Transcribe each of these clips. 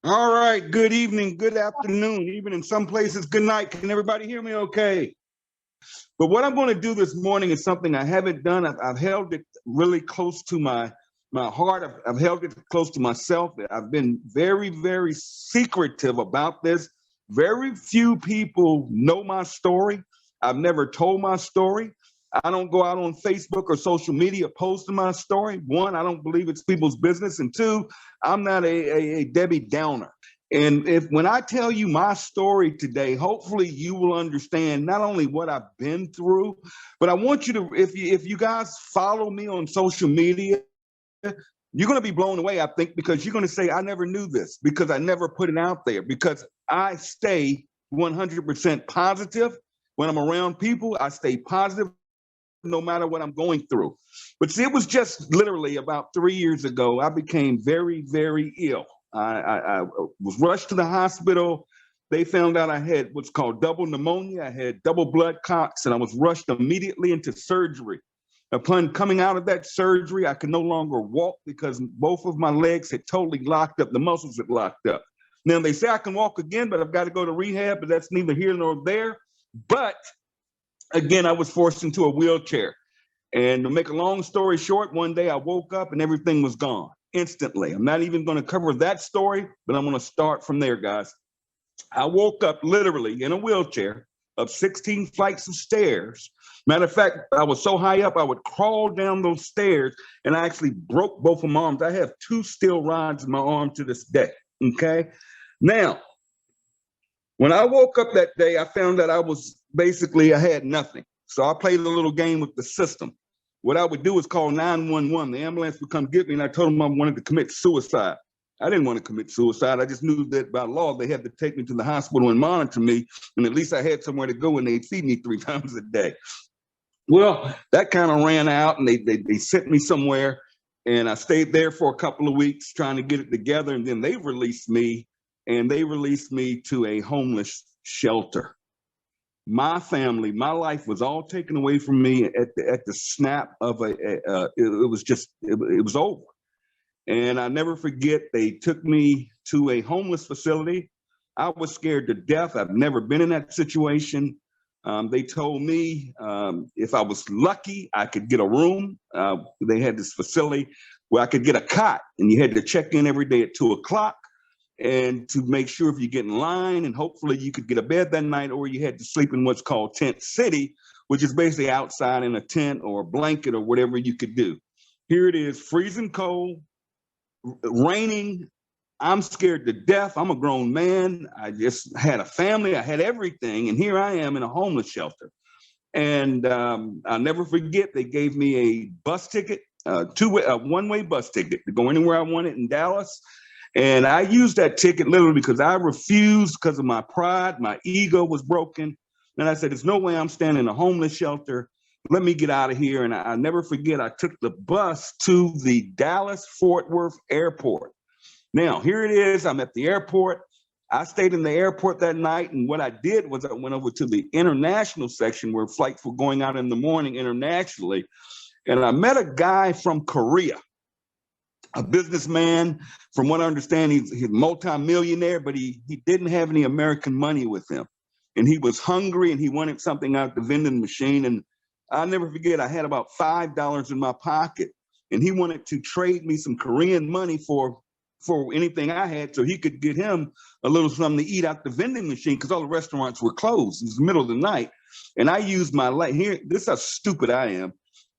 All right, good evening, good afternoon, even in some places, good night. Can everybody hear me okay? But what I'm going to do this morning is something I haven't done. I've held it really close to my heart. I've held it close to myself. I've been very, very secretive about this. Very few people know my story. I've never told my story. I don't go out on Facebook or social media posting my story. One, I don't believe it's people's business. And two, I'm not a Debbie Downer. And if when I tell you my story today, hopefully you will understand not only what I've been through, but I want you to, if you guys follow me on social media, you're going to be blown away, I think, because you're going to say, I never knew this because I never put it out there because I stay 100% positive. When I'm around people, I stay positive no matter what I'm going through. But see, it was just literally about 3 years ago, I became very, very ill. I was rushed to the hospital. They found out I had what's called double pneumonia. I had double blood clots, and I was rushed immediately into surgery. Upon coming out of that surgery, I could no longer walk because both of my legs had totally locked up. The muscles had locked up. Now, they say I can walk again, but I've got to go to rehab, but that's neither here nor there. But again, I was forced into a wheelchair. And to make a long story short, one day I woke up and everything was gone instantly. I'm not even going to cover that story, but I'm going to start from there, guys. I woke up literally in a wheelchair up 16 flights of stairs. Matter of fact, I was so high up, I would crawl down those stairs and I actually broke both of my arms. I have two steel rods in my arm to this day. Okay. Now, when I woke up that day, I found that I had nothing. So I played a little game with the system. What I would do is call 911. The ambulance would come get me, and I told them I wanted to commit suicide. I didn't want to commit suicide. I just knew that by law, they had to take me to the hospital and monitor me, and at least I had somewhere to go, and they'd feed me 3 times a day. Well, that kind of ran out, and they sent me somewhere, and I stayed there for a couple of weeks trying to get it together, and then they released me, and they released me to a homeless shelter. My family, my life was all taken away from me at the snap of it was over. And I never forget, they took me to a homeless facility. I was scared to death. I've never been in that situation. They told me if I was lucky, I could get a room. They had this facility where I could get a cot, and you had to check in every day at 2 o'clock and to make sure if you get in line, and hopefully you could get a bed that night, or you had to sleep in what's called tent city, which is basically outside in a tent or a blanket or whatever you could do. Here it is, freezing cold, raining. I'm scared to death. I'm a grown man. I just had a family. I had everything. And here I am in a homeless shelter. And I'll never forget, they gave me a bus ticket, a one-way bus ticket to go anywhere I wanted in Dallas. And I used that ticket literally because I refused because of my pride. My ego was broken. And I said, there's no way I'm staying in a homeless shelter. Let me get out of here. And I'll never forget, I took the bus to the Dallas-Fort Worth airport. Now, here it is. I'm at the airport. I stayed in the airport that night. And what I did was I went over to the international section where flights were going out in the morning internationally. And I met a guy from Korea, a businessman. From what I understand, he's a multi-millionaire, but he didn't have any American money with him. And he was hungry and he wanted something out the vending machine. And I'll never forget, I had about $5 in my pocket. And he wanted to trade me some Korean money for anything I had so he could get him a little something to eat out the vending machine because all the restaurants were closed. It was the middle of the night. And I used here, this is how stupid I am.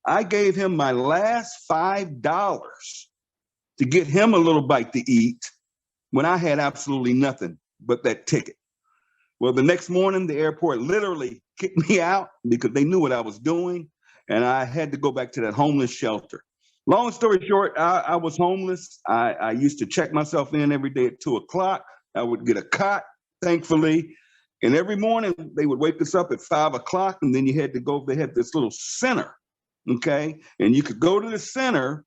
I gave him my last $5 to get him a little bite to eat when I had absolutely nothing but that ticket. Well, the next morning, the airport literally kicked me out because they knew what I was doing, and I had to go back to that homeless shelter. Long story short, I was homeless. I used to check myself in every day at 2 o'clock. I would get a cot, thankfully. And every morning, they would wake us up at 5 o'clock, and then you had to go, they had this little center, okay? And you could go to the center.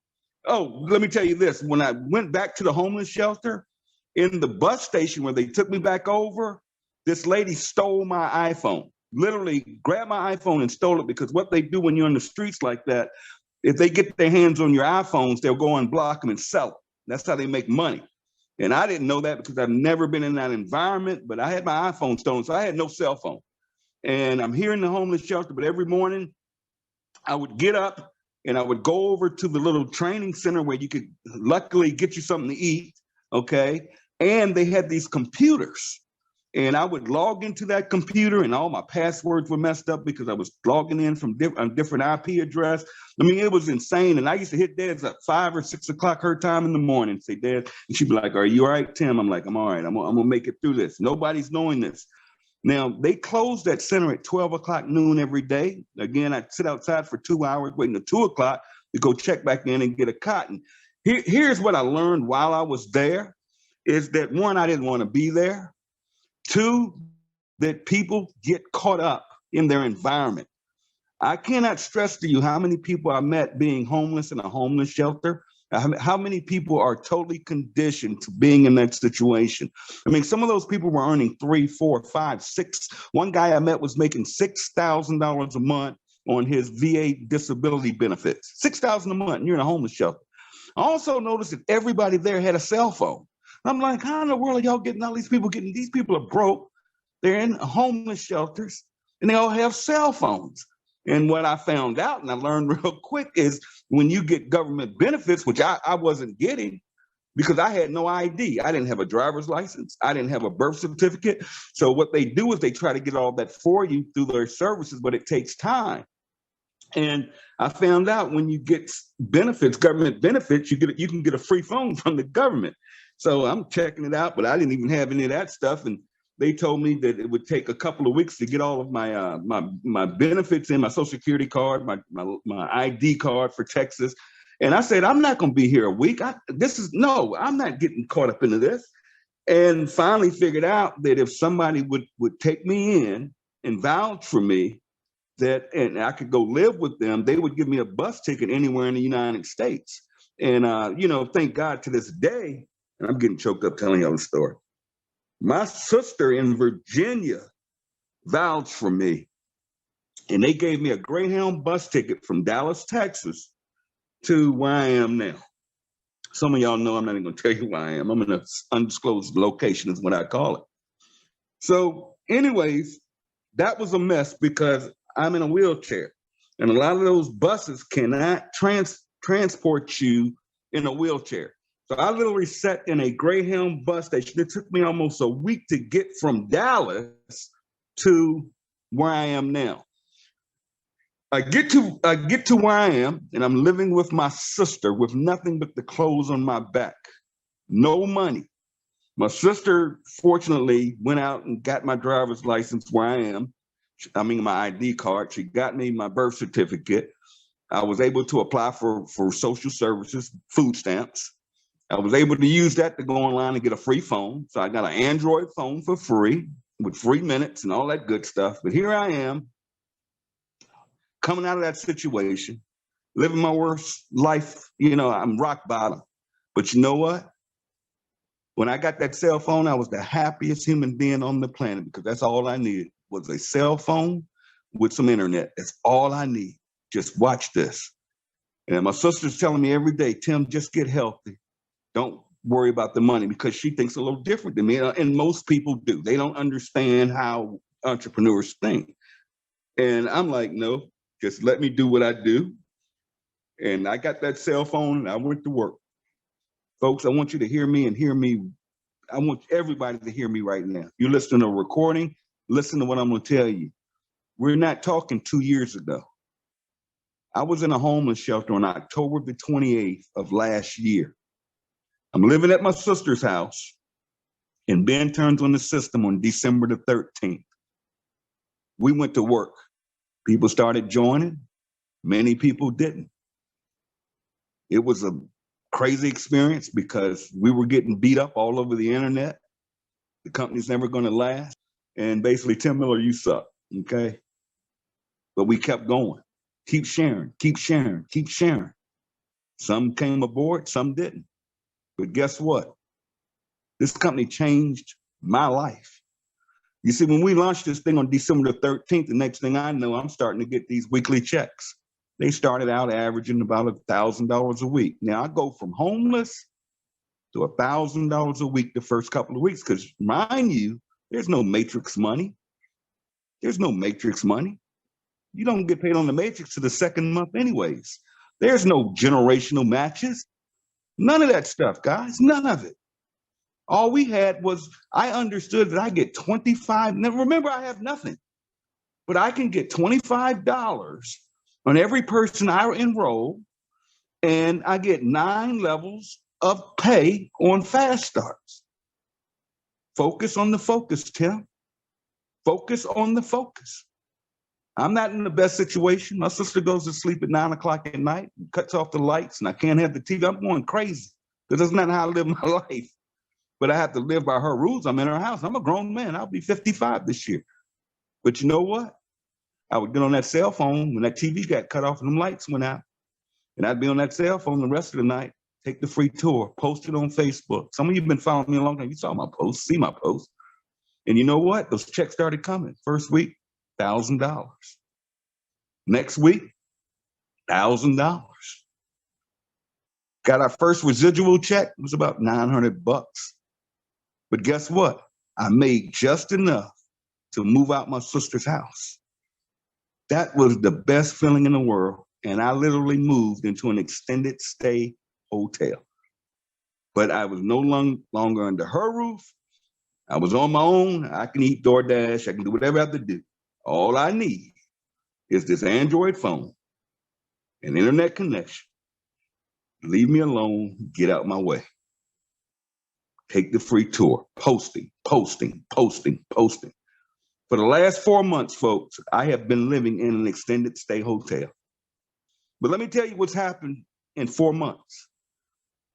Oh, let me tell you this. When I went back to the homeless shelter, in the bus station where they took me back over, this lady stole my iPhone, literally grabbed my iPhone and stole it, because what they do when you're in the streets like that, if they get their hands on your iPhones, they'll go and block them and sell them. That's how they make money. And I didn't know that because I've never been in that environment, but I had my iPhone stolen, so I had no cell phone. And I'm here in the homeless shelter, but every morning I would get up and I would go over to the little training center where you could luckily get you something to eat, okay? And they had these computers. And I would log into that computer and all my passwords were messed up because I was logging in from different IP address. I mean, it was insane. And I used to hit Dad's at 5 or 6 o'clock her time in the morning, say, Dad, and she'd be like, are you all right, Tim? I'm like, I'm all right. I'm gonna make it through this. Nobody's knowing this. Now, they closed that center at 12 o'clock noon every day. Again, I'd sit outside for 2 hours waiting till 2 o'clock to go check back in and get a cotton. Here's what I learned while I was there is that, one, I didn't want to be there. Two, that people get caught up in their environment. I cannot stress to you how many people I met being homeless in a homeless shelter, how many people are totally conditioned to being in that situation. I mean, some of those people were earning 3, 4, 5, 6. One guy I met was making $6,000 a month on his VA disability benefits. $6,000 a month, and you're in a homeless shelter. I also noticed that everybody there had a cell phone. I'm like, how in the world are y'all getting all these people getting? These people are broke. They're in homeless shelters and they all have cell phones. And what I found out and I learned real quick is when you get government benefits, which I wasn't getting because I had no ID. I didn't have a driver's license. I didn't have a birth certificate. So what they do is they try to get all that for you through their services, but it takes time. And I found out when you get benefits, government benefits, you can get a free phone from the government. So I'm checking it out, but I didn't even have any of that stuff. And they told me that it would take a couple of weeks to get all of my my benefits in, my Social Security card, my ID card for Texas. And I said, I'm not going to be here a week. I'm not getting caught up into this. And finally figured out that if somebody would take me in and vouch for me, and I could go live with them, they would give me a bus ticket anywhere in the United States. And thank God to this day, and I'm getting choked up telling y'all the story. My sister in Virginia vouched for me, and they gave me a Greyhound bus ticket from Dallas, Texas, to where I am now. Some of y'all know I'm not even going to tell you where I am. I'm in an undisclosed location is what I call it. So anyways, that was a mess because I'm in a wheelchair, and a lot of those buses cannot transport you in a wheelchair. So I literally sat in a Greyhound bus station. It took me almost a week to get from Dallas to where I am now. I get to where I am, and I'm living with my sister with nothing but the clothes on my back, no money. My sister, fortunately, went out and got my driver's license where I am. I mean, my ID card. She got me my birth certificate. I was able to apply for social services, food stamps. I was able to use that to go online and get a free phone. So I got an Android phone for free with free minutes and all that good stuff. But here I am coming out of that situation, living my worst life. I'm rock bottom. But you know what? When I got that cell phone, I was the happiest human being on the planet because that's all I needed was a cell phone with some internet. That's all I need. Just watch this. And my sister's telling me every day, Tim, just get healthy. Don't worry about the money because she thinks a little different than me. And most people do. They don't understand how entrepreneurs think. And I'm like, no, just let me do what I do. And I got that cell phone and I went to work. Folks, I want you to hear me and hear me. I want everybody to hear me right now. You listen to a recording, listen to what I'm going to tell you. We're not talking 2 years ago. I was in a homeless shelter on October the 28th of last year. I'm living at my sister's house, and Ben turns on the system on December the 13th. We went to work. People started joining. Many people didn't. It was a crazy experience because we were getting beat up all over the internet. The company's never going to last. And basically, Tim Miller, you suck, okay? But we kept going. Keep sharing, keep sharing, keep sharing. Some came aboard, some didn't. But guess what? This company changed my life. You see, when we launched this thing on December the 13th, the next thing I know, I'm starting to get these weekly checks. They started out averaging about $1,000 a week. Now I go from homeless to $1,000 a week the first couple of weeks. Because mind you, there's no matrix money. There's no matrix money. You don't get paid on the matrix to the second month anyways. There's no generational matches. None of that stuff, guys, none of it. All we had was, I understood that I get 25, now remember I have nothing, but I can get $25 on every person I enroll, and I get 9 levels of pay on fast starts. Focus on the focus, Tim. Focus on the focus. I'm not in the best situation. My sister goes to sleep at 9 o'clock at night, cuts off the lights, and I can't have the TV. I'm going crazy because that's not how I live my life. But I have to live by her rules. I'm in her house. I'm a grown man. I'll be 55 this year. But you know what? I would get on that cell phone when that TV got cut off and them lights went out. And I'd be on that cell phone the rest of the night, take the free tour, post it on Facebook. Some of you have been following me a long time. You saw my posts, see my posts. And you know what? Those checks started coming. First week, $1,000. Next week, $1,000. Got our first residual check. It was about $900. But guess what? I made just enough to move out my sister's house. That was the best feeling in the world. And I literally moved into an extended stay hotel. But I was no longer under her roof. I was on my own. I can eat DoorDash. I can do whatever I have to do. All I need is this Android phone, an internet connection. Leave me alone, get out my way. Take the free tour, posting. For the last 4 months, folks, I have been living in an extended stay hotel. But let me tell you what's happened in 4 months.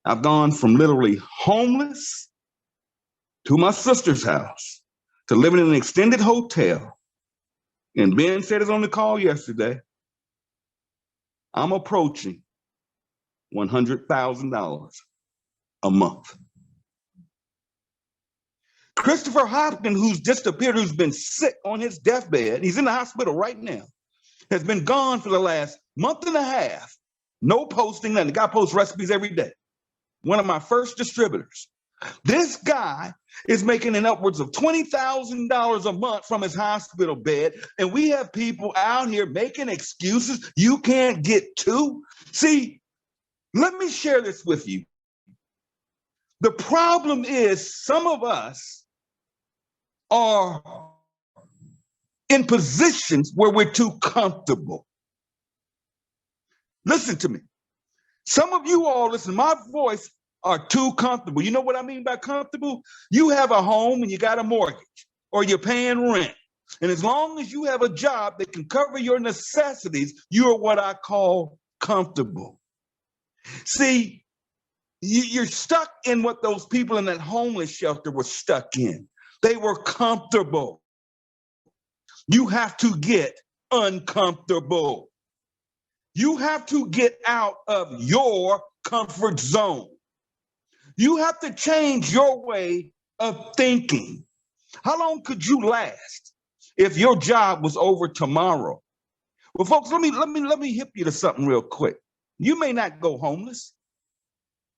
I've gone from literally homeless to my sister's house to living in an extended hotel. And Ben said it on the call yesterday. I'm approaching $100,000 a month. Christopher Hopkins, who's disappeared, who's been sick on his deathbed, he's in the hospital right now, has been gone for the last month and a half. No posting, nothing. The guy posts recipes every day. One of my first distributors. This guy is making an upwards of $20,000 a month from his hospital bed, and we have people out here making excuses you can't get to. See, let me share this with you. The problem is some of us are in positions where we're too comfortable. Listen to me. Some of you all, listen, my voice are too comfortable. You know what I mean by comfortable? You have a home and you got a mortgage or you're paying rent. And as long as you have a job that can cover your necessities, you are what I call comfortable. See, you're stuck in what those people in that homeless shelter were stuck in. They were comfortable. You have to get uncomfortable. You have to get out of your comfort zone. You have to change your way of thinking. How long could you last if your job was over tomorrow? Well, folks, let me hip you to something real quick. You may not go homeless.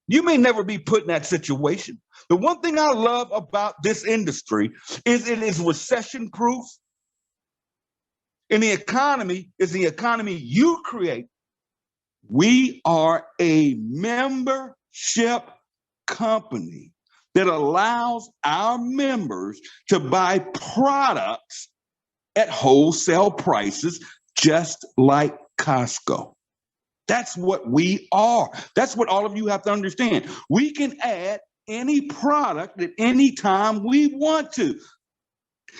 You may never be put in that situation. The one thing I love about this industry is it is recession proof. And the economy is the economy you create. We are a membership company that allows our members to buy products at wholesale prices, just like Costco. That's what we are. That's what all of you have to understand. We can add any product at any time we want to.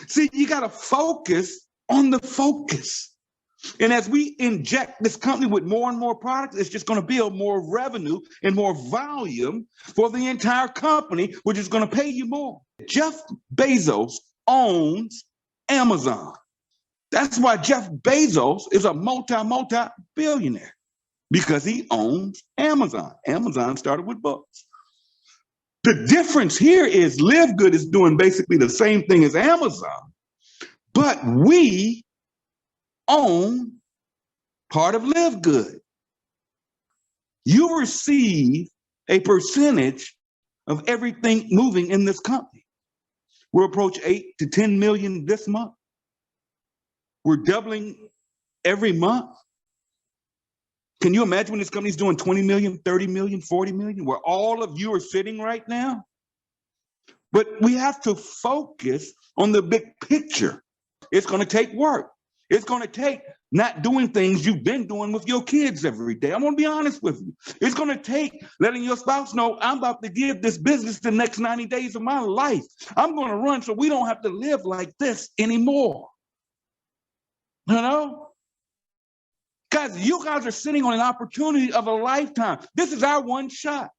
See, you got to focus on the focus. And as we inject this company with more and more products, it's just going to build more revenue and more volume for the entire company, which is going to pay you more. Jeff Bezos owns Amazon. That's why Jeff Bezos is a multi-billionaire, because he owns Amazon. Amazon started with books. The difference here is Live Good is doing basically the same thing as Amazon, but we own part of Live Good. You receive a percentage of everything moving in this company. We'll approach 8 to 10 million this month. We're doubling every month. Can you imagine when this company's doing 20 million, 30 million, 40 million, where all of you are sitting right now? But we have to focus on the big picture. It's going to take work. It's going to take not doing things you've been doing with your kids every day. I'm going to be honest with you. It's going to take letting your spouse know, I'm about to give this business the next 90 days of my life. I'm going to run so we don't have to live like this anymore. You know? Guys, you guys are sitting on an opportunity of a lifetime. This is our one shot.